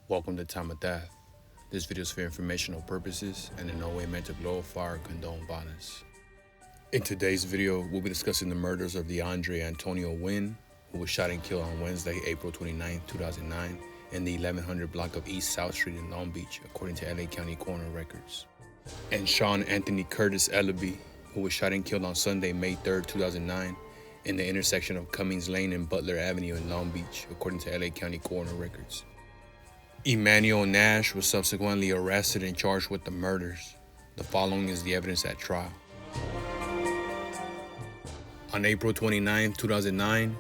Welcome to Time of Death. This video is for informational purposes and in no way meant to glorify or condone violence. In today's video, we'll be discussing the murders of DeAndre Antonio Wynn, who was shot and killed on Wednesday, April 29, 2009, in the 1100 block of East South Street in Long Beach, according to LA County Coroner records. And Sean Anthony Curtis Ellaby, who was shot and killed on Sunday, May 3, 2009, in the intersection of Cummings Lane and Butler Avenue in Long Beach, according to LA County Coroner records. Emmanuel Nash was subsequently arrested and charged with the murders. The following is the evidence at trial. On April 29, 2009,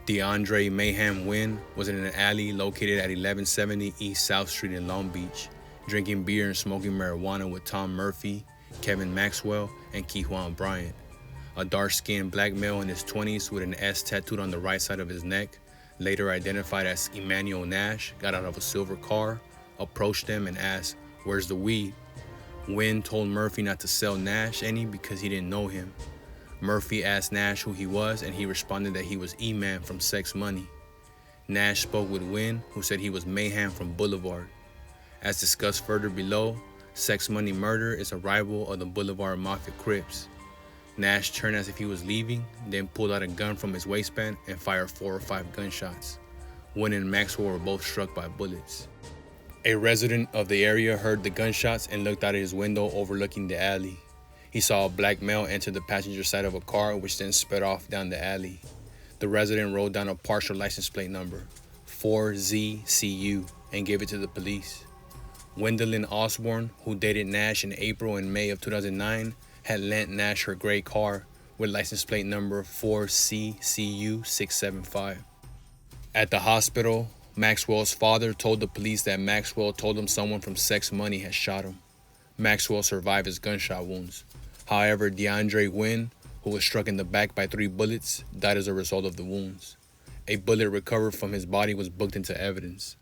DeAndre Mayhem Wynn was in an alley located at 1170 East South Street in Long Beach, drinking beer and smoking marijuana with Tom Murphy, Kevin Maxwell, and Kejuan Bryant. A dark-skinned black male in his 20s with an S tattooed on the right side of his neck, later identified as Emmanuel Nash, got out of a silver car, approached them and asked, "Where's the weed?" Wynn told Murphy not to sell Nash any because he didn't know him. Murphy asked Nash who he was, and he responded that he was E-Man from Sex Money. Nash spoke with Wynn, who said he was Mayhem from Boulevard. As discussed further below, Sex Money Murder is a rival of the Boulevard Mafia Crips. Nash turned as if he was leaving, then pulled out a gun from his waistband and fired 4 or 5 gunshots. Wynn and Maxwell were both struck by bullets. A resident of the area heard the gunshots and looked out of his window overlooking the alley. He saw a black male enter the passenger side of a car, which then sped off down the alley. The resident wrote down a partial license plate number, 4ZCU, and gave it to the police. Gwendolyn Osborne, who dated Nash in April and May of 2009, had lent Nash her gray car with license plate number 4CCU675. At the hospital, Maxwell's father told the police that Maxwell told him someone from Sex Money had shot him. Maxwell survived his gunshot wounds. However, DeAndre Wynn, who was struck in the back by 3 bullets, died as a result of the wounds. A bullet recovered from his body was booked into evidence.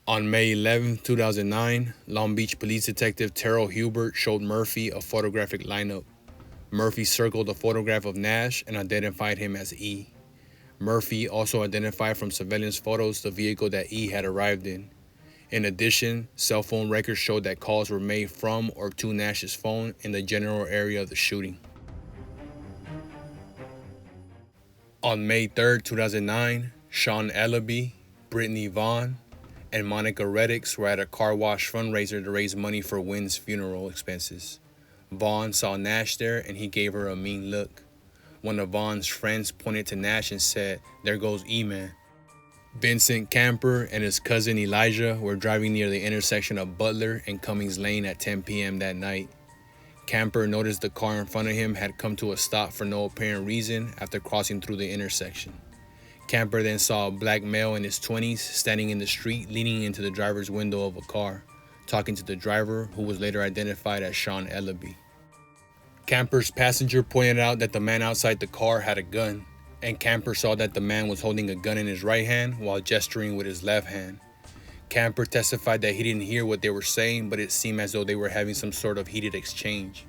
On May 11, 2009, Long Beach Police Detective Terrell Hubert showed Murphy a photographic lineup. Murphy circled a photograph of Nash and identified him as E. Murphy also identified from surveillance photos the vehicle that E had arrived in. In addition, cell phone records showed that calls were made from or to Nash's phone in the general area of the shooting. On May 3, 2009, Sean Ellaby, Brittany Vaughn, and Monica Reddix were at a car wash fundraiser to raise money for Wynn's funeral expenses. Vaughn saw Nash there and he gave her a mean look. One of Vaughn's friends pointed to Nash and said, "There goes E-Man." Vincent Camper and his cousin Elijah were driving near the intersection of Butler and Cummings Lane at 10 p.m. that night. Camper noticed the car in front of him had come to a stop for no apparent reason after crossing through the intersection. Camper then saw a black male in his 20s standing in the street leaning into the driver's window of a car, talking to the driver, who was later identified as Sean Ellaby. Camper's passenger pointed out that the man outside the car had a gun, and Camper saw that the man was holding a gun in his right hand while gesturing with his left hand. Camper testified that he didn't hear what they were saying, but it seemed as though they were having some sort of heated exchange.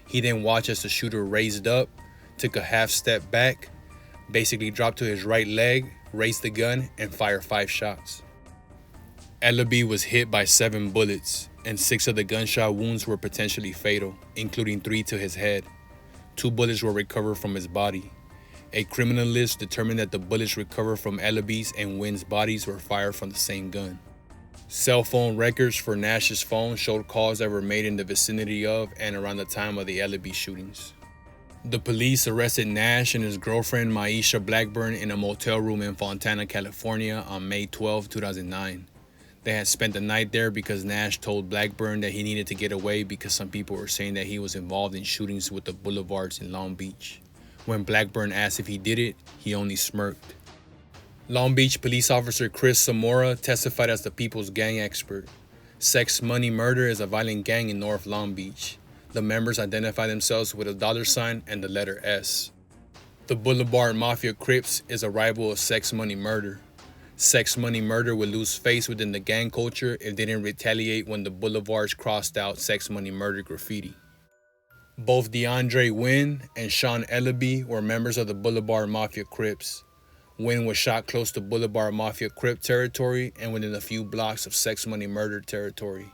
He then watched as the shooter raised up, took a half step back, basically dropped to his right leg, raised the gun, and fired 5 shots. Ellaby was hit by 7 bullets, and 6 of the gunshot wounds were potentially fatal, including 3 to his head. 2 bullets were recovered from his body. A criminalist determined that the bullets recovered from Ellaby's and Wynn's bodies were fired from the same gun. Cell phone records for Nash's phone showed calls that were made in the vicinity of and around the time of the Ellaby shootings. The police arrested Nash and his girlfriend Maisha Blackburn in a motel room in Fontana, California on May 12, 2009. They had spent the night there because Nash told Blackburn that he needed to get away because some people were saying that he was involved in shootings with the Boulevards in Long Beach. When Blackburn asked if he did it, he only smirked. Long Beach police officer Chris Zamora testified as the People's Gang expert. Sex Money Murder is a violent gang in North Long Beach. The members identify themselves with a $ and the letter S. The Boulevard Mafia Crips is a rival of Sex Money Murder. Sex Money Murder would lose face within the gang culture if they didn't retaliate when the Boulevards crossed out Sex Money Murder graffiti. Both DeAndre Wynn and Sean Ellaby were members of the Boulevard Mafia Crips. Wynn was shot close to Boulevard Mafia Crip territory and within a few blocks of Sex Money Murder territory.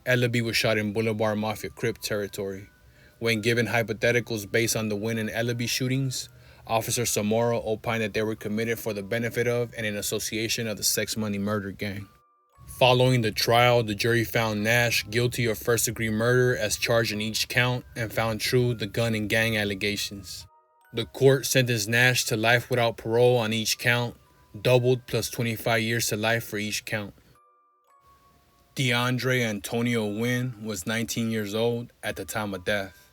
Ellaby was shot in Boulevard Mafia Crip territory. When given hypotheticals based on the Wynn and Ellaby shootings, Officer Zamora opined that they were committed for the benefit of and in association of the Sex Money Murder gang. Following the trial, the jury found Nash guilty of first-degree murder as charged in each count and found true the gun and gang allegations. The court sentenced Nash to life without parole on each count, doubled plus 25 years to life for each count. DeAndre Antonio Wynn was 19 years old at the time of death.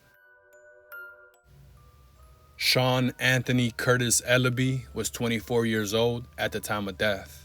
Sean Anthony Curtis Ellaby was 24 years old at the time of death.